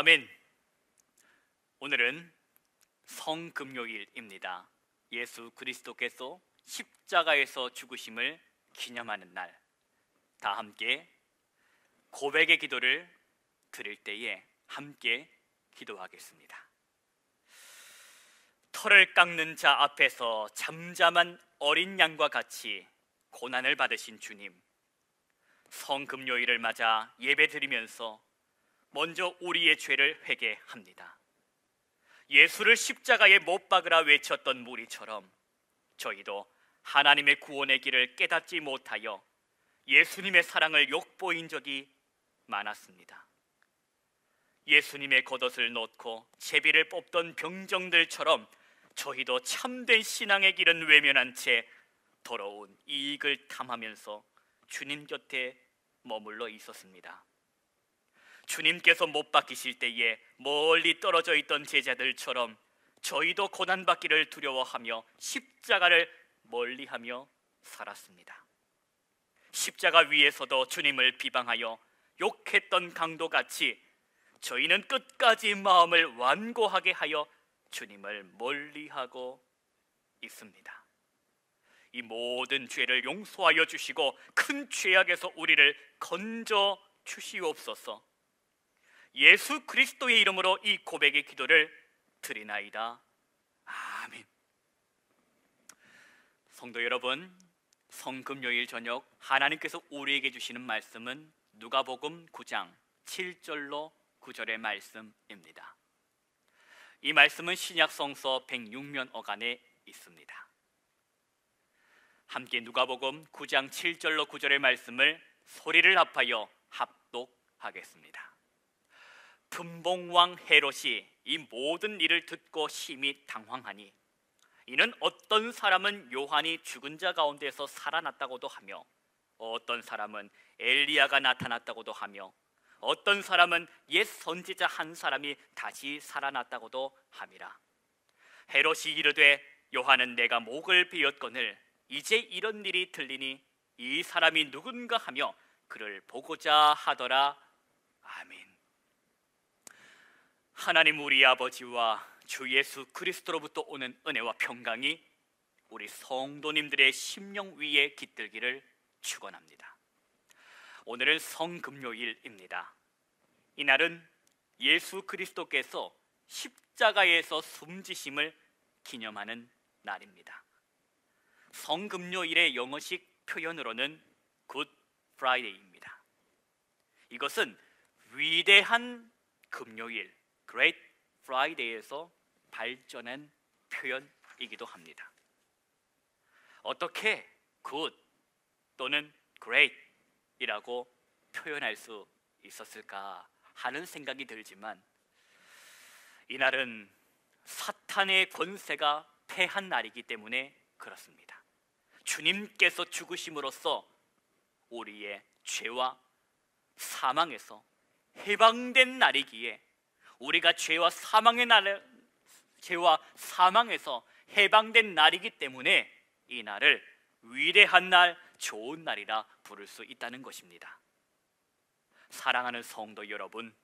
아멘. 오늘은 성금요일입니다. 예수 그리스도께서 십자가에서 죽으심을 기념하는 날, 다 함께 고백의 기도를 드릴 때에 함께 기도하겠습니다. 털을 깎는 자 앞에서 잠잠한 어린 양과 같이 고난을 받으신 주님, 성금요일을 맞아 예배드리면서 먼저 우리의 죄를 회개합니다. 예수를 십자가에 못 박으라 외쳤던 무리처럼 저희도 하나님의 구원의 길을 깨닫지 못하여 예수님의 사랑을 욕보인 적이 많았습니다. 예수님의 겉옷을 놓고 제비를 뽑던 병정들처럼 저희도 참된 신앙의 길은 외면한 채 더러운 이익을 탐하면서 주님 곁에 머물러 있었습니다. 주님께서 못 박히실 때에 멀리 떨어져 있던 제자들처럼 저희도 고난받기를 두려워하며 십자가를 멀리하며 살았습니다. 십자가 위에서도 주님을 비방하여 욕했던 강도같이 저희는 끝까지 마음을 완고하게 하여 주님을 멀리하고 있습니다. 이 모든 죄를 용서하여 주시고 큰 죄악에서 우리를 건져 주시옵소서. 예수 그리스도의 이름으로 이 고백의 기도를 드리나이다. 아멘. 성도 여러분, 성금요일 저녁 하나님께서 우리에게 주시는 말씀은 누가복음 9장 7절로 9절의 말씀입니다. 이 말씀은 신약성서 106면 어간에 있습니다. 함께 누가복음 9장 7절로 9절의 말씀을 소리를 합하여 합독하겠습니다. 분봉왕 헤롯이 이 모든 일을 듣고 심히 당황하니 이는 어떤 사람은 요한이 죽은 자 가운데서 살아났다고도 하며 어떤 사람은 엘리야가 나타났다고도 하며 어떤 사람은 옛 선지자 한 사람이 다시 살아났다고도 함이라. 헤롯이 이르되 요한은 내가 목을 베었거늘 이제 이런 일이 들리니 이 사람이 누군가 하며 그를 보고자 하더라. 아멘. 하나님 우리 아버지와 주 예수 그리스도로부터 오는 은혜와 평강이 우리 성도님들의 심령 위에 깃들기를 축원합니다. 오늘은 성금요일입니다. 이날은 예수 그리스도께서 십자가에서 숨지심을 기념하는 날입니다. 성금요일의 영어식 표현으로는 굿 프라이데이입니다. 이것은 위대한 금요일, Great Friday에서 발전한 표현이기도 합니다. 어떻게 good 또는 great 이라고 표현할 수 있었을까 하는 생각이 들지만, 이날은 사탄의 권세가 패한 날이기 때문에 그렇습니다. 주님께서 죽으심으로써 우리의 죄와 사망에서 해방된 날이기에, 우리가 죄와 사망에서 해방된 날이기 때문에 이 날을 위대한 날, 좋은 날이라 부를 수 있다는 것입니다. 사랑하는 성도 여러분,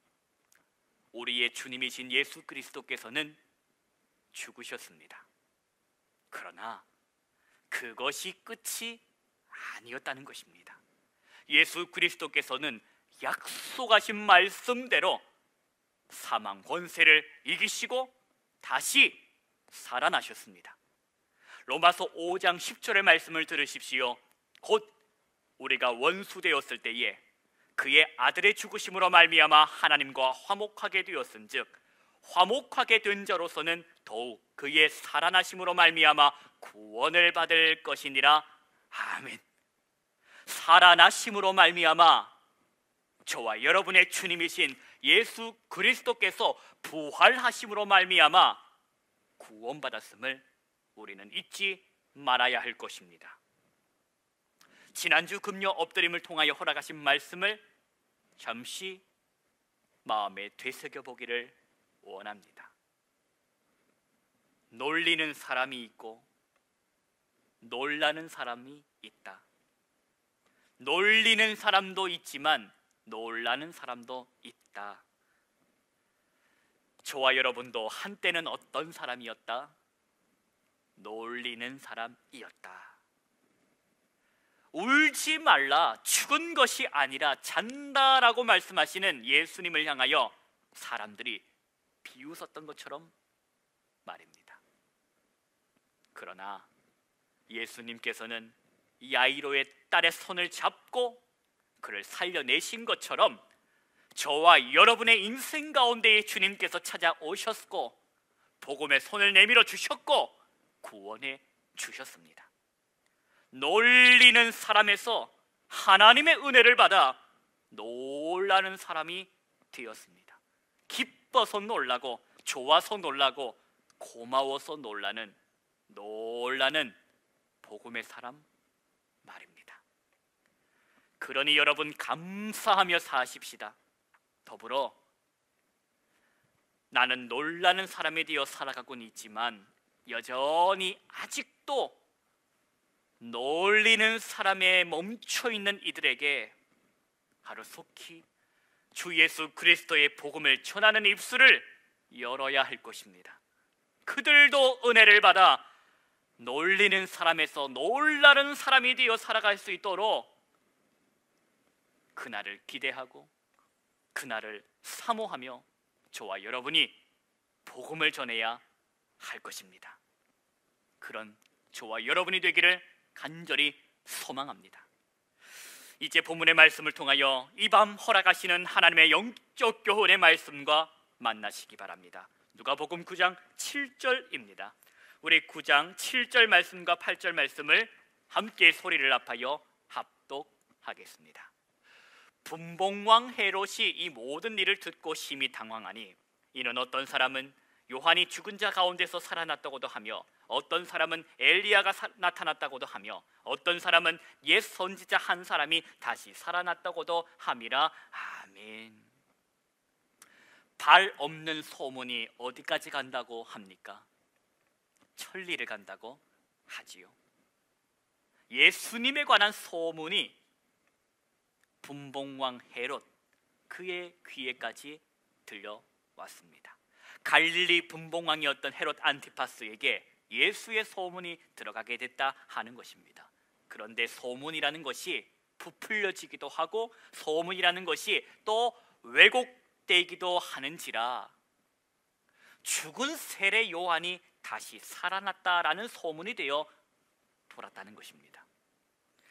우리의 주님이신 예수 그리스도께서는 죽으셨습니다. 그러나 그것이 끝이 아니었다는 것입니다. 예수 그리스도께서는 약속하신 말씀대로 사망 권세를 이기시고 다시 살아나셨습니다. 로마서 5장 10절의 말씀을 들으십시오. 곧 우리가 원수되었을 때에 그의 아들의 죽으심으로 말미암아 하나님과 화목하게 되었은즉 화목하게 된 자로서는 더욱 그의 살아나심으로 말미암아 구원을 받을 것이니라. 아멘. 살아나심으로 말미암아 저와 여러분의 주님이신 예수 그리스도께서 부활하심으로 말미암아 구원받았음을 우리는 잊지 말아야 할 것입니다. 지난주 금요 엎드림을 통하여 허락하신 말씀을 잠시 마음에 되새겨 보기를 원합니다. 놀리는 사람이 있고 놀라는 사람이 있다. 놀리는 사람도 있지만 놀라는 사람도 있다. 저와 여러분도 한때는 어떤 사람이었다? 놀리는 사람이었다. 울지 말라, 죽은 것이 아니라 잔다라고 말씀하시는 예수님을 향하여 사람들이 비웃었던 것처럼 말입니다. 그러나 예수님께서는 야이로의 딸의 손을 잡고 그를 살려내신 것처럼 저와 여러분의 인생 가운데에 주님께서 찾아오셨고 복음의 손을 내밀어 주셨고 구원해 주셨습니다. 놀리는 사람에서 하나님의 은혜를 받아 놀라는 사람이 되었습니다. 기뻐서 놀라고 좋아서 놀라고 고마워서 놀라는 복음의 사람 말입니다. 그러니 여러분 감사하며 사십시다. 더불어 나는 놀라는 사람이 되어 살아가고는 있지만 여전히 아직도 놀리는 사람에 멈춰있는 이들에게 하루속히 주 예수 그리스도의 복음을 전하는 입술을 열어야 할 것입니다. 그들도 은혜를 받아 놀리는 사람에서 놀라는 사람이 되어 살아갈 수 있도록 그날을 기대하고 그날을 사모하며 저와 여러분이 복음을 전해야 할 것입니다. 그런 저와 여러분이 되기를 간절히 소망합니다. 이제 본문의 말씀을 통하여 이 밤 허락하시는 하나님의 영적 교훈의 말씀과 만나시기 바랍니다. 누가복음 9장 7절입니다. 우리 9장 7절 말씀과 8절 말씀을 함께 소리를 합하여 합독하겠습니다. 분봉왕 헤롯이 이 모든 일을 듣고 심히 당황하니 이는 어떤 사람은 요한이 죽은 자 가운데서 살아났다고도 하며 어떤 사람은 엘리야가 나타났다고도 하며 어떤 사람은 옛 선지자 한 사람이 다시 살아났다고도 함이라. 아멘. 발 없는 소문이 어디까지 간다고 합니까? 천리를 간다고 하지요. 예수님에 관한 소문이 분봉왕 헤롯 그의 귀에까지 들려왔습니다. 갈릴리 분봉왕이었던 헤롯 안티파스에게 예수의 소문이 들어가게 됐다 하는 것입니다. 그런데 소문이라는 것이 부풀려지기도 하고 소문이라는 것이 또 왜곡되기도 하는지라 죽은 세례 요한이 다시 살아났다라는 소문이 되어 돌았다는 것입니다.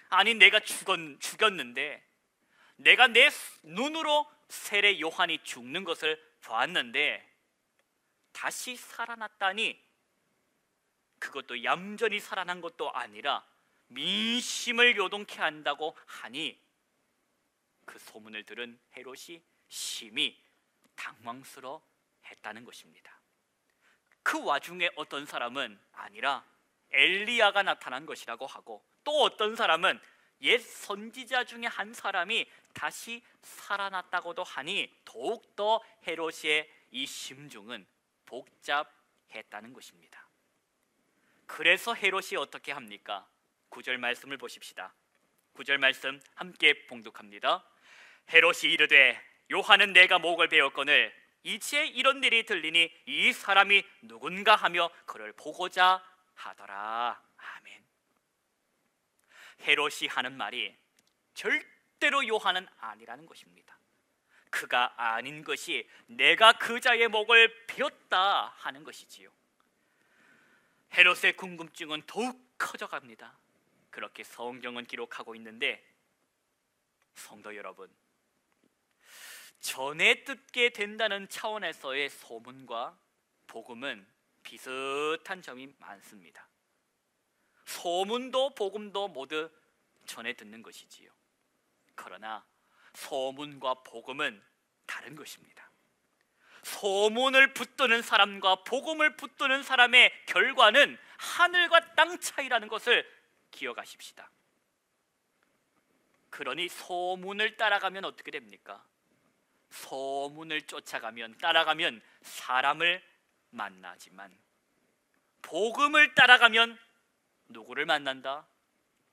아니, 내가 죽였는데, 내가 내 눈으로 세례 요한이 죽는 것을 봤는데 다시 살아났다니, 그것도 얌전히 살아난 것도 아니라 민심을 요동케 한다고 하니, 그 소문을 들은 헤롯이 심히 당황스러워했다는 것입니다. 그 와중에 어떤 사람은 아니라 엘리야가 나타난 것이라고 하고, 또 어떤 사람은 옛 선지자 중에 한 사람이 다시 살아났다고도 하니, 더욱더 헤롯의 이 심중은 복잡했다는 것입니다. 그래서 헤롯이 어떻게 합니까? 9절 말씀을 보십시다. 9절 말씀 함께 봉독합니다. 헤롯이 이르되 요한은 내가 목을 베었거늘 이제 이런 일이 들리니 이 사람이 누군가 하며 그를 보고자 하더라. 아멘. 헤롯이 하는 말이 절대로 요한은 아니라는 것입니다. 그가 아닌 것이 내가 그 자의 목을 베었다 하는 것이지요. 헤롯의 궁금증은 더욱 커져갑니다. 그렇게 성경은 기록하고 있는데, 성도 여러분, 전해 듣게 된다는 차원에서의 소문과 복음은 비슷한 점이 많습니다. 소문도 복음도 모두 전해 듣는 것이지요. 그러나 소문과 복음은 다른 것입니다. 소문을 붙드는 사람과 복음을 붙드는 사람의 결과는 하늘과 땅 차이라는 것을 기억하십시다. 그러니 소문을 따라가면 어떻게 됩니까? 소문을 쫓아가면, 따라가면 사람을 만나지만, 복음을 따라가면 누구를 만난다?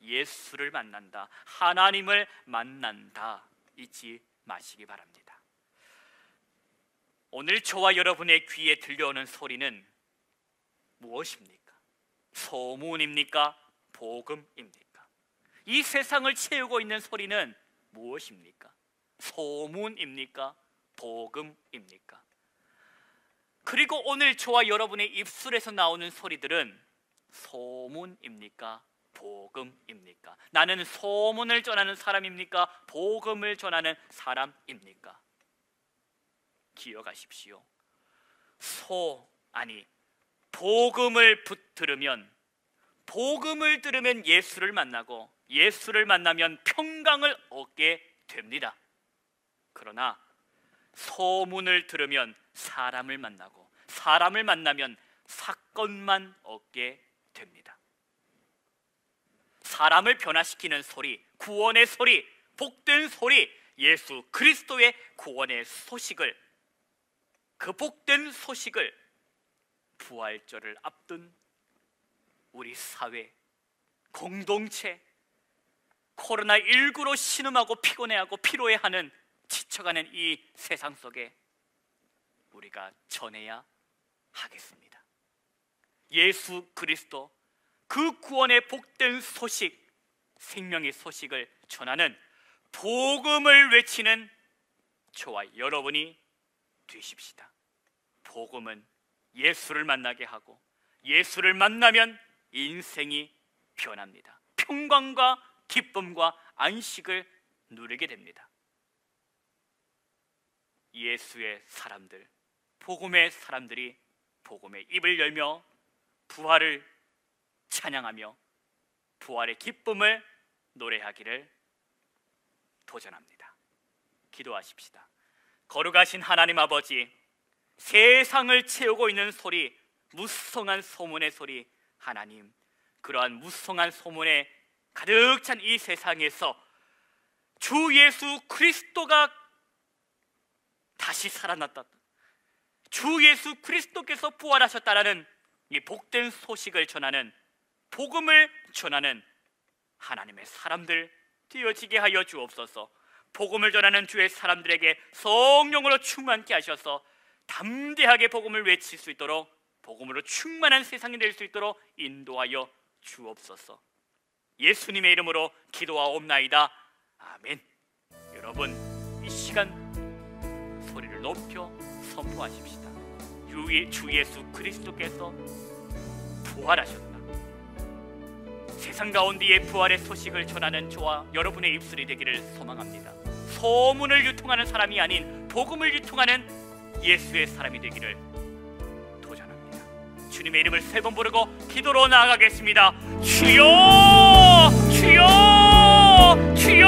예수를 만난다. 하나님을 만난다. 잊지 마시기 바랍니다. 오늘 저와 여러분의 귀에 들려오는 소리는 무엇입니까? 소문입니까? 복음입니까? 이 세상을 채우고 있는 소리는 무엇입니까? 소문입니까? 복음입니까? 그리고 오늘 저와 여러분의 입술에서 나오는 소리들은 소문입니까? 복음입니까? 나는 소문을 전하는 사람입니까? 복음을 전하는 사람입니까? 기억하십시오. 복음을 들으면 예수를 만나고, 예수를 만나면 평강을 얻게 됩니다. 그러나 소문을 들으면 사람을 만나고, 사람을 만나면 사건만 얻게 됩니다. 사람을 변화시키는 소리, 구원의 소리, 복된 소리, 예수 그리스도의 구원의 소식을, 그 복된 소식을 부활절을 앞둔 우리 사회, 공동체, 코로나19로 신음하고 피곤해하고 피로해하는, 지쳐가는 이 세상 속에 우리가 전해야 하겠습니다. 예수 그리스도, 그 구원의 복된 소식, 생명의 소식을 전하는, 복음을 외치는 저와 여러분이 되십시다. 복음은 예수를 만나게 하고, 예수를 만나면 인생이 변합니다. 평강과 기쁨과 안식을 누리게 됩니다. 예수의 사람들, 복음의 사람들이 복음의 입을 열며 부활을 찬양하며 부활의 기쁨을 노래하기를 도전합니다. 기도하십시다. 거룩하신 하나님 아버지, 세상을 채우고 있는 소리, 무성한 소문의 소리, 하나님, 그러한 무성한 소문에 가득 찬 이 세상에서 주 예수 그리스도가 다시 살아났다, 주 예수 그리스도께서 부활하셨다라는 이 복된 소식을 전하는, 복음을 전하는 하나님의 사람들 되어지게 하여 주옵소서. 복음을 전하는 주의 사람들에게 성령으로 충만케 하셔서 담대하게 복음을 외칠 수 있도록, 복음으로 충만한 세상이 될 수 있도록 인도하여 주옵소서. 예수님의 이름으로 기도하옵나이다. 아멘. 여러분, 이 시간 소리를 높여 선포하십시다. 주 예수 그리스도께서 부활하셨다. 세상 가운데에 부활의 소식을 전하는 저와 여러분의 입술이 되기를 소망합니다. 소문을 유통하는 사람이 아닌 복음을 유통하는 예수의 사람이 되기를 도전합니다. 주님의 이름을 3번 부르고 기도로 나아가겠습니다. 주여, 주여, 주여.